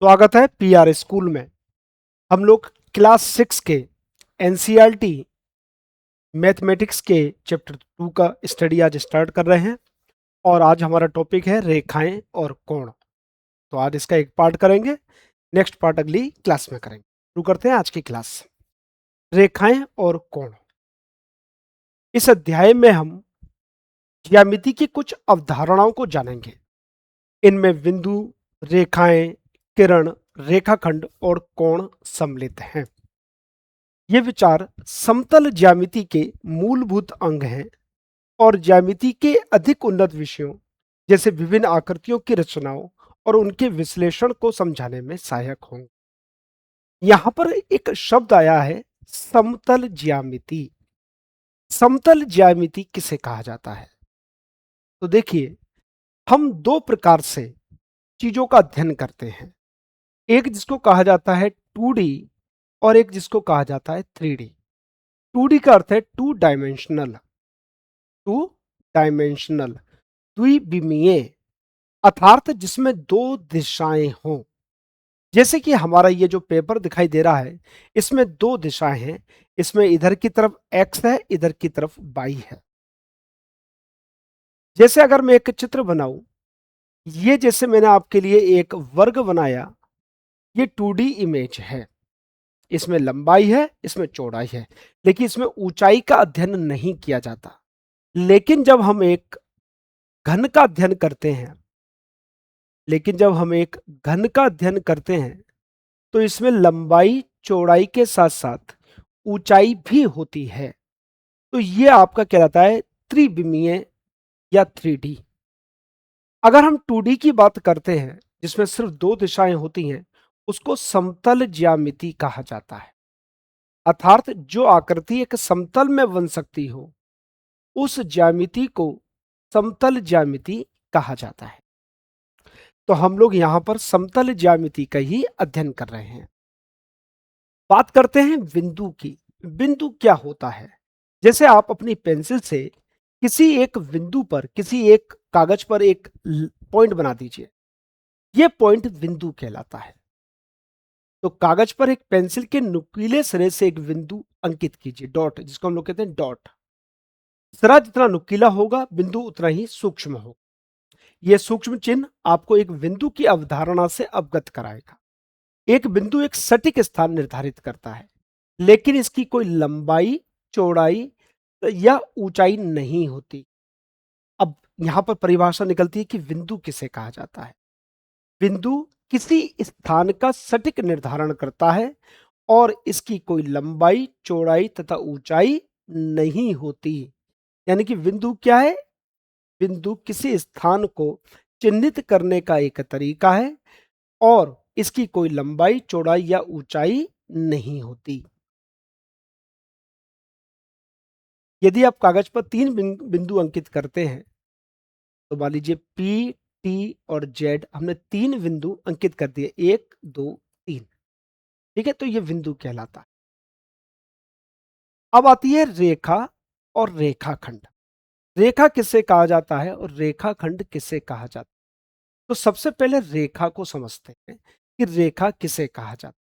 स्वागत है PR school में। हम लोग क्लास 6 के एनसीईआरटी मैथमेटिक्स के चैप्टर 2 का स्टडी आज स्टार्ट कर रहे हैं और आज हमारा टॉपिक है रेखाएं और कोण। तो आज इसका एक पार्ट करेंगे, नेक्स्ट पार्ट अगली क्लास में करेंगे। शुरू करते हैं आज की क्लास। रेखाएं और कोण। इस अध्याय में हम ज्यामिति की कुछ अवधारणाओं को जानेंगे। इनमें बिंदु, रेखाएं, किरण, रेखाखंड और कोण सम्मिलित हैं। ये विचार समतल ज्यामिति के मूलभूत अंग हैं और ज्यामिति के अधिक उन्नत विषयों जैसे विभिन्न आकृतियों की रचनाओं और उनके विश्लेषण को समझाने में सहायक होंगे। यहां पर एक शब्द आया है, समतल ज्यामिति। समतल ज्यामिति किसे कहा जाता है? तो देखिए, हम दो प्रकार से चीजों का अध्ययन करते हैं। एक जिसको कहा जाता है 2D और एक जिसको कहा जाता है 3D। 2D का अर्थ है टू डायमेंशनल, टू डायमेंशनल, द्विविमीय, अर्थात जिसमें दो दिशाएं हों। जैसे कि हमारा ये जो पेपर दिखाई दे रहा है, इसमें दो दिशाएं हैं। इसमें इधर की तरफ x है, इधर की तरफ y है। जैसे अगर मैं एक चित्र बनाऊं, ये जैसे मैंने आपके लिए एक वर्ग बनाया, ये 2D इमेज है। इसमें लंबाई है, इसमें चौड़ाई है, लेकिन इसमें ऊंचाई का अध्ययन नहीं किया जाता। लेकिन जब हम एक घन का अध्ययन करते हैं लेकिन जब हम एक घन का अध्ययन करते हैं तो इसमें लंबाई चौड़ाई के साथ साथ ऊंचाई भी होती है। तो ये आपका कहलाता है त्रिविमीय या 3D। अगर हम 2D की बात करते हैं जिसमें सिर्फ दो दिशाएं होती हैं, उसको समतल ज्यामिति कहा जाता है। अर्थात जो आकृति एक समतल में बन सकती हो, उस ज्यामिति को समतल ज्यामिति कहा जाता है। तो हम लोग यहां पर समतल ज्यामिति का ही अध्ययन कर रहे हैं। बात करते हैं बिंदु की। बिंदु क्या होता है? जैसे आप अपनी पेंसिल से किसी एक बिंदु पर, किसी एक कागज पर एक पॉइंट बना दीजिए, यह पॉइंट बिंदु कहलाता है। तो कागज पर एक पेंसिल के नुकीले सिरे से एक बिंदु अंकित कीजिए, डॉट, जिसको हम लोग कहते हैं डॉट। सिरा जितना नुकीला होगा, बिंदु उतना ही सूक्ष्म होगा। यह सूक्ष्म चिन्ह आपको एक बिंदु की अवधारणा से अवगत कराएगा। एक बिंदु एक सटीक स्थान निर्धारित करता है, लेकिन इसकी कोई लंबाई, चौड़ाई या ऊंचाई नहीं होती। अब यहां पर परिभाषा निकलती है कि बिंदु किसे कहा जाता है। बिंदु किसी स्थान का सटीक निर्धारण करता है और इसकी कोई लंबाई, चौड़ाई तथा ऊंचाई नहीं होती। यानी कि बिंदु क्या है? बिंदु किसी स्थान को चिन्हित करने का एक तरीका है और इसकी कोई लंबाई, चौड़ाई या ऊंचाई नहीं होती। यदि आप कागज पर तीन बिंदु अंकित करते हैं, तो मान लीजिए P, T और Z, हमने तीन बिंदु अंकित कर दिए, 1 2 3। ठीक है, तो ये बिंदु कहलाता है। अब आती है रेखा और रेखाखंड। रेखा किसे कहा जाता है और रेखाखंड किसे कहा जाता है? तो सबसे पहले रेखा को समझते हैं कि रेखा किसे कहा जाता है,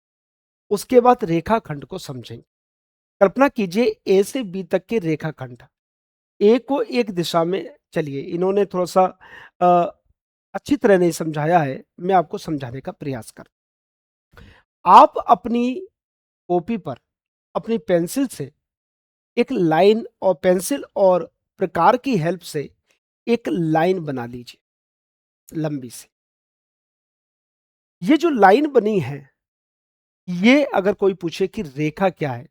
उसके बाद रेखाखंड को समझेंगे। कल्पना कीजिए ए से बी तक के रेखाखंड। ए को एक दिशा में, चलिए इन्होंने थोड़ा सा अच्छी तरह नहीं समझाया है, मैं आपको समझाने का प्रयास कर। आप अपनी कॉपी पर अपनी पेंसिल से एक लाइन, और पेंसिल और प्रकार की हेल्प से एक लाइन बना लीजिए लंबी सी। ये जो लाइन बनी है, ये अगर कोई पूछे कि रेखा क्या है,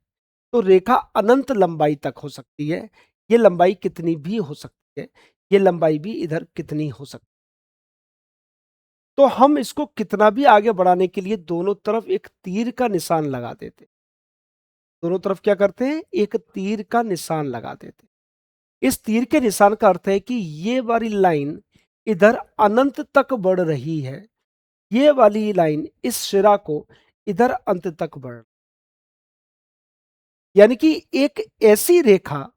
तो रेखा अनंत लंबाई तक हो सकती है। ये लंबाई कितनी भी हो सकती है, ये लंबाई भी इधर कितनी हो सकती है। तो हम इसको कितना भी आगे बढ़ाने के लिए दोनों तरफ एक तीर का निशान लगा देते। दोनों तरफ क्या करते हैं? एक तीर का निशान लगा देते। इस तीर के निशान का अर्थ है कि ये वाली लाइन इधर अनंत तक बढ़ रही है, ये वाली लाइन इस सिरा को इधर अंत तक बढ़, यानी कि एक ऐसी रेखा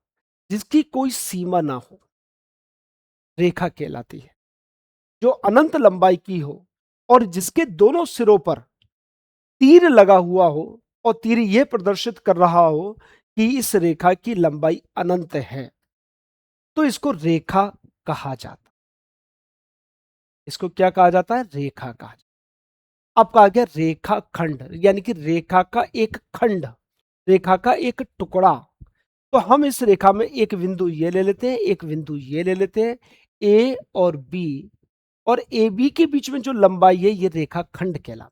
जिसकी कोई सीमा ना हो, रेखा कहलाती है। जो अनंत लंबाई की हो, और जिसके दोनों सिरों पर तीर लगा हुआ हो और तीर यह प्रदर्शित कर रहा हो कि इस रेखा की लंबाई अनंत है, तो इसको रेखा कहा जाता है। इसको क्या कहा जाता है? रेखा कहा जाता है। अब कहा गया रेखा खंड, यानी कि रेखा का एक खंड, रेखा का एक टुकड़ा। तो हम इस रेखा में एक बिंदु ये ले लेते हैं, एक बिंदु ये ले लेते हैं, ए और बी, और ए बी के बीच में जो लंबाई है ये रेखा खंड कहलाता है।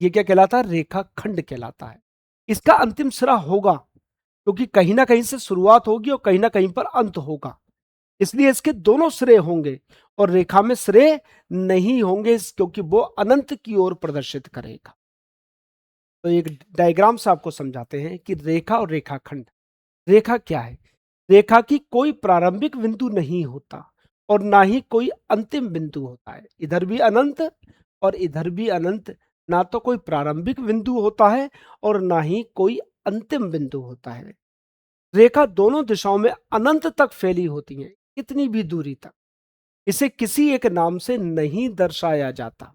ये क्या कहलाता है? रेखा खंड कहलाता है। इसका अंतिम सिरा होगा, क्योंकि कहीं ना कहीं से शुरुआत होगी और कहीं ना कहीं पर अंत होगा, इसलिए इसके दोनों सिरे होंगे और रेखा में सिरे नहीं होंगे, क्योंकि वो अनंत की ओर प्रदर्शित करेगा। तो एक डायग्राम से आपको समझाते हैं कि रेखा और रेखाखंड। रेखा क्या है? रेखा की कोई प्रारंभिक बिंदु नहीं होता और ना ही कोई अंतिम बिंदु होता है। इधर भी अनंत और इधर भी अनंत, ना तो कोई प्रारंभिक बिंदु होता है और ना ही कोई अंतिम बिंदु होता है। रेखा दोनों दिशाओं में अनंत तक फैली होती है, कितनी भी दूरी तक। इसे किसी एक नाम से नहीं दर्शाया जाता।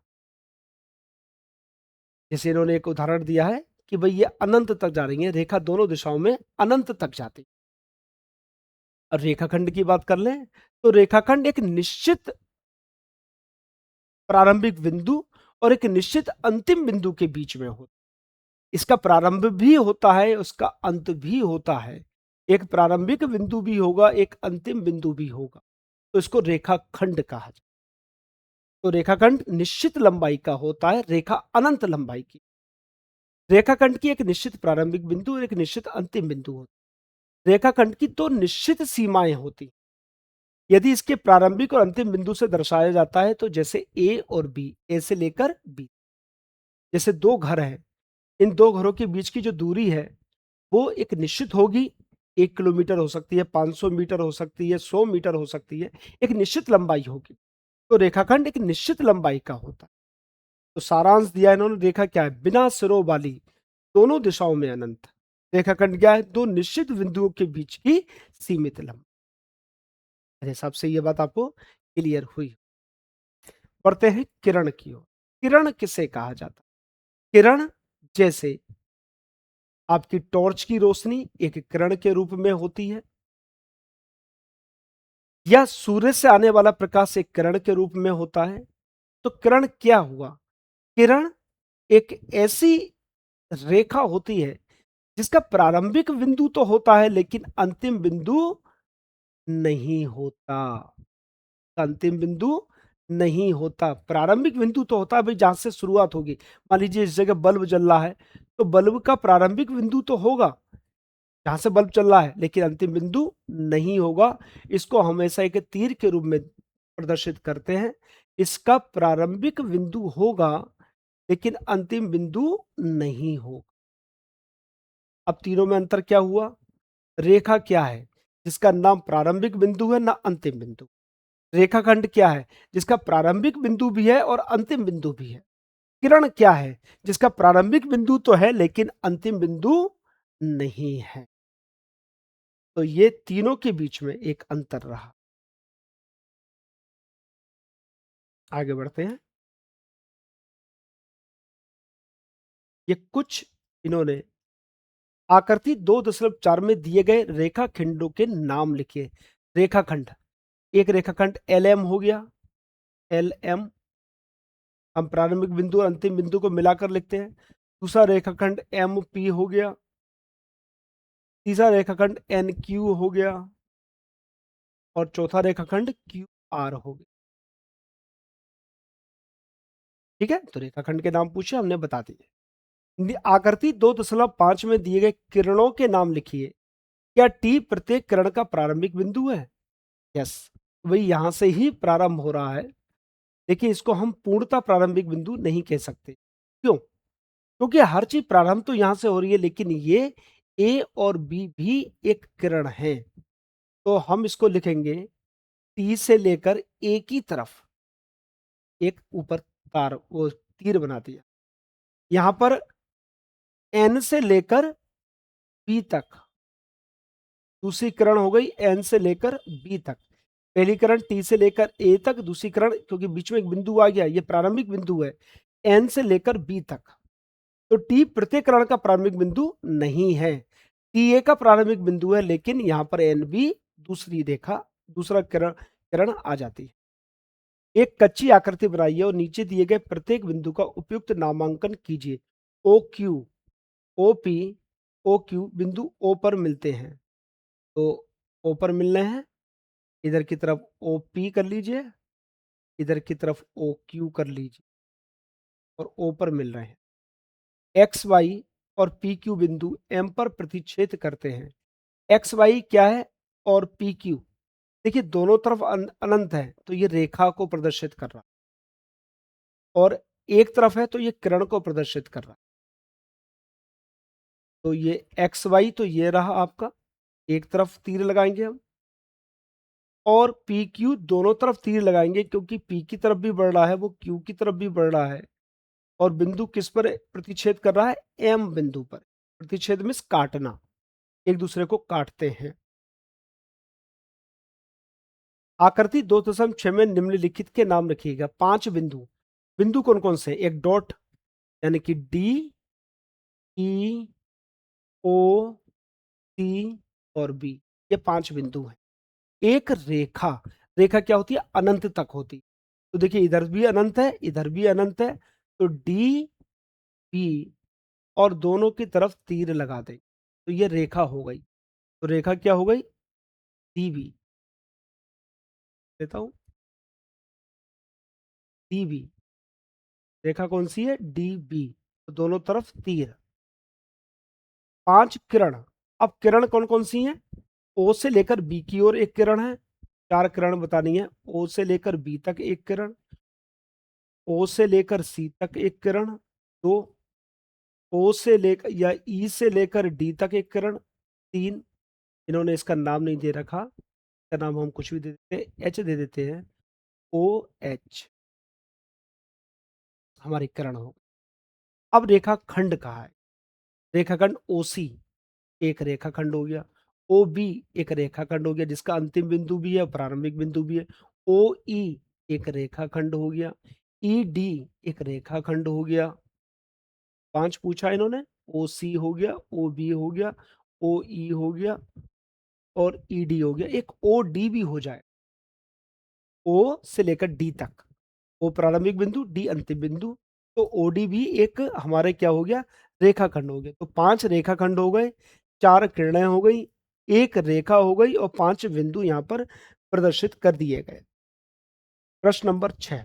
जैसे इन्होंने एक उदाहरण दिया है कि भाई ये अनंत तक जा रही है, रेखा दोनों दिशाओं में अनंत तक जाती। और रेखाखंड की बात कर लें तो रेखाखंड एक निश्चित प्रारंभिक बिंदु और एक निश्चित अंतिम बिंदु के बीच में होता है। इसका प्रारंभ भी होता है, उसका अंत भी होता है। एक प्रारंभिक बिंदु भी होगा, एक अंतिम बिंदु भी होगा, तो इसको रेखाखंड कहा जाए। तो रेखाखंड निश्चित लंबाई का होता है, रेखा अनंत लंबाई की। रेखाखंड की एक निश्चित प्रारंभिक बिंदु और एक निश्चित अंतिम बिंदु होता है। रेखाखंड की दो निश्चित सीमाएं होती। यदि इसके प्रारंभिक और अंतिम बिंदु से दर्शाया जाता है तो जैसे ए और बी, ए से लेकर बी, जैसे दो घर हैं, इन दो घरों के बीच की जो दूरी है वो एक निश्चित होगी। 1 किलोमीटर हो सकती है, 500 मीटर हो सकती है, 100 मीटर हो सकती है, एक निश्चित लंबाई होगी। तो रेखाखंड एक निश्चित लंबाई का होता है। तो सारांश दिया इन्होंने, रेखा क्या है? बिना सिरों वाली, दोनों दिशाओं में अनंत। रेखाखंड क्या है? दो निश्चित बिंदुओं के बीच की सीमित लंबाई। मेरे हिसाब से ये बात आपको क्लियर हुई। पढ़ते हैं किरण की ओर। किरण किसे कहा जाता है? किरण जैसे आपकी टॉर्च की रोशनी एक किरण के रूप में होती है, या सूर्य से आने वाला प्रकाश एक किरण के रूप में होता है। तो किरण क्या हुआ? किरण एक ऐसी रेखा होती है जिसका प्रारंभिक बिंदु तो होता है लेकिन अंतिम बिंदु नहीं होता। अंतिम बिंदु नहीं होता। प्रारंभिक बिंदु तो होता है भाई, जहां से शुरुआत होगी। मान लीजिए इस जगह बल्ब जल रहा है, तो बल्ब का प्रारंभिक बिंदु तो होगा जहां से बल्ब चल रहा है, लेकिन अंतिम बिंदु नहीं होगा। इसको हमेशा एक तीर के रूप में प्रदर्शित करते हैं। इसका प्रारंभिक बिंदु होगा लेकिन अंतिम बिंदु नहीं होगा। अब तीनों में अंतर क्या हुआ? रेखा क्या है? जिसका नाम प्रारंभिक बिंदु है ना अंतिम बिंदु। रेखाखंड क्या है? जिसका प्रारंभिक बिंदु भी है और अंतिम बिंदु भी है। किरण क्या है? जिसका प्रारंभिक बिंदु तो है लेकिन अंतिम बिंदु नहीं है। तो ये तीनों के बीच में एक अंतर रहा। आगे बढ़ते हैं। ये कुछ इन्होंने आकृति 2.4 में दिए गए रेखाखंडों के नाम लिखे। रेखाखंड, एक रेखाखंड एल एम हो गया, एल एम, हम प्रारंभिक बिंदु और अंतिम बिंदु को मिलाकर लिखते हैं। दूसरा रेखाखंड एम पी हो गया। तीसरा रेखाखंड एन क्यू हो गया और चौथा रेखाखंड क्यू आर हो गया। ठीक है, तो रेखाखंड के नाम पूछे, हमने बता दिए। आकृति 2.5 में दिए गए किरणों के नाम लिखिए। क्या टी प्रत्येक किरण का प्रारंभिक बिंदु है? यस, वही यहां से ही प्रारंभ हो रहा है, लेकिन इसको हम पूर्णता प्रारंभिक बिंदु नहीं कह सकते। क्यों? क्योंकि हर चीज प्रारंभ तो यहां से हो रही है, लेकिन ये ए और बी भी एक किरण है। तो हम इसको लिखेंगे टी से लेकर ए की तरफ एक ऊपर तार, वो तीर बना दिया। यहां पर एन से लेकर बी तक दूसरी किरण हो गई, एन से लेकर बी तक। पहली किरण टी से लेकर ए तक, दूसरी किरण, क्योंकि बीच में एक बिंदु आ गया, ये प्रारंभिक बिंदु है, एन से लेकर बी तक। तो टी प्रत्येक किरण का प्रारंभिक बिंदु नहीं है, टी ए का प्रारंभिक बिंदु है, लेकिन यहां पर एन बी दूसरी रेखा, दूसरा किरण किरण आ जाती है। एक कच्ची आकृति बनाइए और नीचे दिए गए प्रत्येक बिंदु का उपयुक्त नामांकन कीजिए। O Q, O P, O Q बिंदु ओ पर मिलते हैं, तो ओ पर मिल रहे हैं, इधर की तरफ ओ पी कर लीजिए, इधर की तरफ ओ क्यू कर लीजिए, और ओ पर मिल रहे हैं। एक्स वाई और पी क्यू बिंदु एम पर प्रतिच्छेद करते हैं। एक्स वाई क्या है और पी क्यू, देखिए दोनों तरफ अनंत है, तो ये रेखा को प्रदर्शित कर रहा, और एक तरफ है तो ये किरण को प्रदर्शित कर रहा। तो ये एक्स वाई तो ये रहा आपका, एक तरफ तीर लगाएंगे हम, और पी क्यू दोनों तरफ तीर लगाएंगे, क्योंकि पी की तरफ भी बढ़ रहा है, वो क्यू की तरफ भी बढ़ रहा है, और बिंदु किस पर प्रतिच्छेद कर रहा है, एम बिंदु पर। प्रतिच्छेद मीन्स काटना, एक दूसरे को काटते हैं। आकृति 2.6 में निम्नलिखित के नाम रखिएगा। 5 बिंदु, बिंदु कौन कौन से, एक डॉट यानी कि डी, ई, ओ, सी और बी, ये 5 बिंदु हैं। एक रेखा, रेखा क्या होती है, अनंत तक होती। तो देखिए इधर भी अनंत है, इधर भी अनंत है, तो डी, बी, और दोनों की तरफ तीर लगा दें, तो ये रेखा हो गई। तो रेखा क्या हो गई, डी बी, देता हूं, डी बी, रेखा कौन सी है, डी बी, तो दोनों तरफ तीर। 5 किरण, अब किरण कौन कौन सी हैं, ओ से लेकर बी की ओर एक किरण है, 4 किरण बतानी है। ओ से लेकर बी तक एक किरण, ओ से लेकर सी तक एक किरण, दो, ओ से लेकर या ई से लेकर डी तक एक किरण, तीन। इन्होंने इसका नाम नहीं दे रखा, इसका नाम हम कुछ भी दे देते हैं, एच दे देते हैं, ओ एच, हमारी किरण हो। अब रेखा खंड कहा है, रेखाखंड ओ सी एक रेखाखंड हो गया, ओ बी एक रेखाखंड हो गया जिसका अंतिम बिंदु भी है, प्रारंभिक बिंदु भी है, ओ ई एक रेखाखंड हो गया, ई डी एक रेखाखंड हो गया। 5 पूछा इन्होंने, ओ सी हो गया, ओ बी हो गया, ओ ई हो गया, और ई डी हो गया। एक ओ डी भी हो जाए, ओ से लेकर डी तक, ओ प्रारंभिक बिंदु, डी अंतिम बिंदु, तो ओडी भी एक हमारे क्या हो गया, रेखाखंड हो गया। तो 5 रेखाखंड हो गए, 4 किरणें हो गई, एक रेखा हो गई, और 5 बिंदु यहां पर प्रदर्शित कर दिए गए। प्रश्न नंबर 6,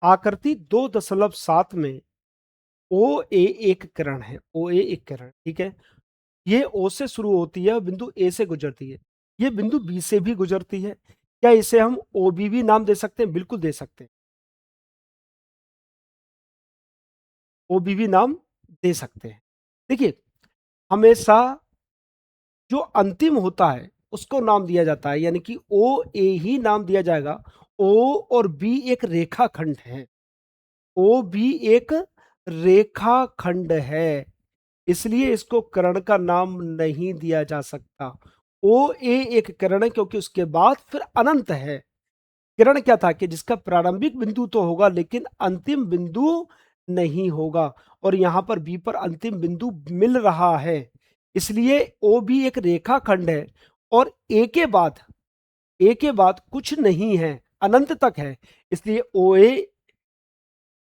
आकृति 2.7 में ओ ए एक किरण है, ओ ए एक किरण, ठीक है, ये ओ से शुरू होती है, बिंदु ए से गुजरती है, ये बिंदु बी से भी गुजरती है। क्या इसे हम ओ बी भी नाम दे सकते हैं, बिल्कुल दे सकते हैं, ओ बी भी नाम दे सकते हैं। देखिए हमेशा जो अंतिम होता है उसको नाम दिया जाता है, यानी कि ओ ए ही नाम दिया जाएगा। ओ और बी एक रेखाखंड है, ओ बी एक रेखाखंड है, इसलिए इसको कर्ण का नाम नहीं दिया जा सकता। ओ ए एक किरण है, क्योंकि उसके बाद फिर अनंत है। किरण क्या था कि जिसका प्रारंभिक बिंदु तो होगा लेकिन अंतिम बिंदु नहीं होगा, और यहां पर बी पर अंतिम बिंदु मिल रहा है, इसलिए ओ भी एक रेखाखंड है, और ए के बाद कुछ नहीं है, अनंत तक है, इसलिए ओ ए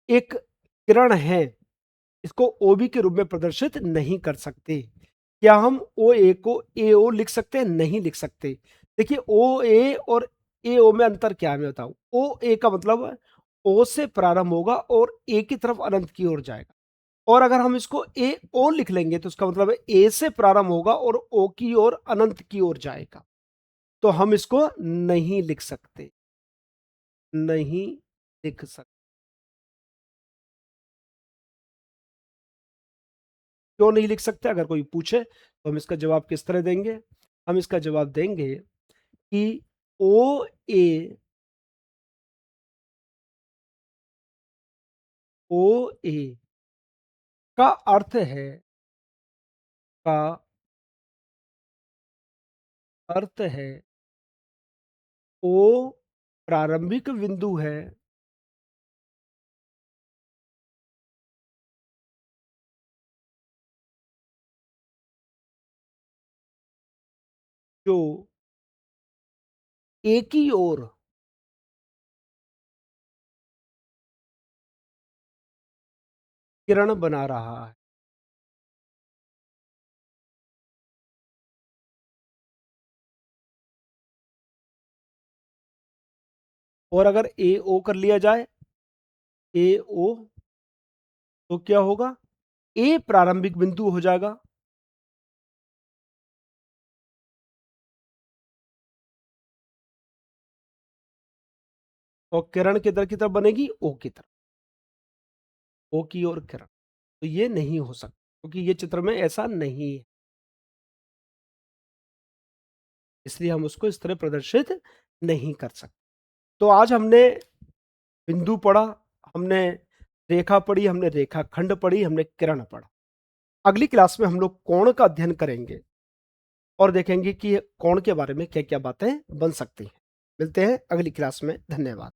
एक किरण है, इसको ओ बी के रूप में प्रदर्शित नहीं कर सकते। क्या हम ओ ए को ए ओ लिख सकते हैं, नहीं लिख सकते। देखिए ओ ए और ए ओ में अंतर क्या है मैं बताऊं। ओ ए का मतलब ओ से प्रारंभ होगा और ए की तरफ अनंत की ओर जाएगा, और अगर हम इसको ए ओ लिख लेंगे तो उसका मतलब है ए से प्रारंभ होगा और ओ की ओर अनंत की ओर जाएगा, तो हम इसको नहीं लिख सकते, नहीं लिख सकते। क्यों नहीं लिख सकते, अगर कोई पूछे तो हम इसका जवाब किस तरह देंगे, हम इसका जवाब देंगे कि ओ ए, ओ ए का का अर्थ है ओ प्रारंभिक बिंदु है जो एक ही ओर किरण बना रहा है। और अगर ए ओ कर लिया जाए, ए ओ, तो क्या होगा? ए प्रारंभिक बिंदु हो जाएगा और किरण किधर की तरफ बनेगी? ओ की तरफ, ओ की ओर किरण। तो ये नहीं हो सकता क्योंकि ये चित्र में ऐसा नहीं है, इसलिए हम उसको इस तरह प्रदर्शित नहीं कर सकते। तो आज हमने बिंदु पढ़ा, हमने रेखा पढ़ी, हमने रेखाखंड पढ़ी, हमने किरण पढ़ा। अगली क्लास में हम लोग कोण का अध्ययन करेंगे और देखेंगे कि कोण के बारे में क्या क्या बातें बन सकती हैं। मिलते हैं अगली क्लास में। धन्यवाद।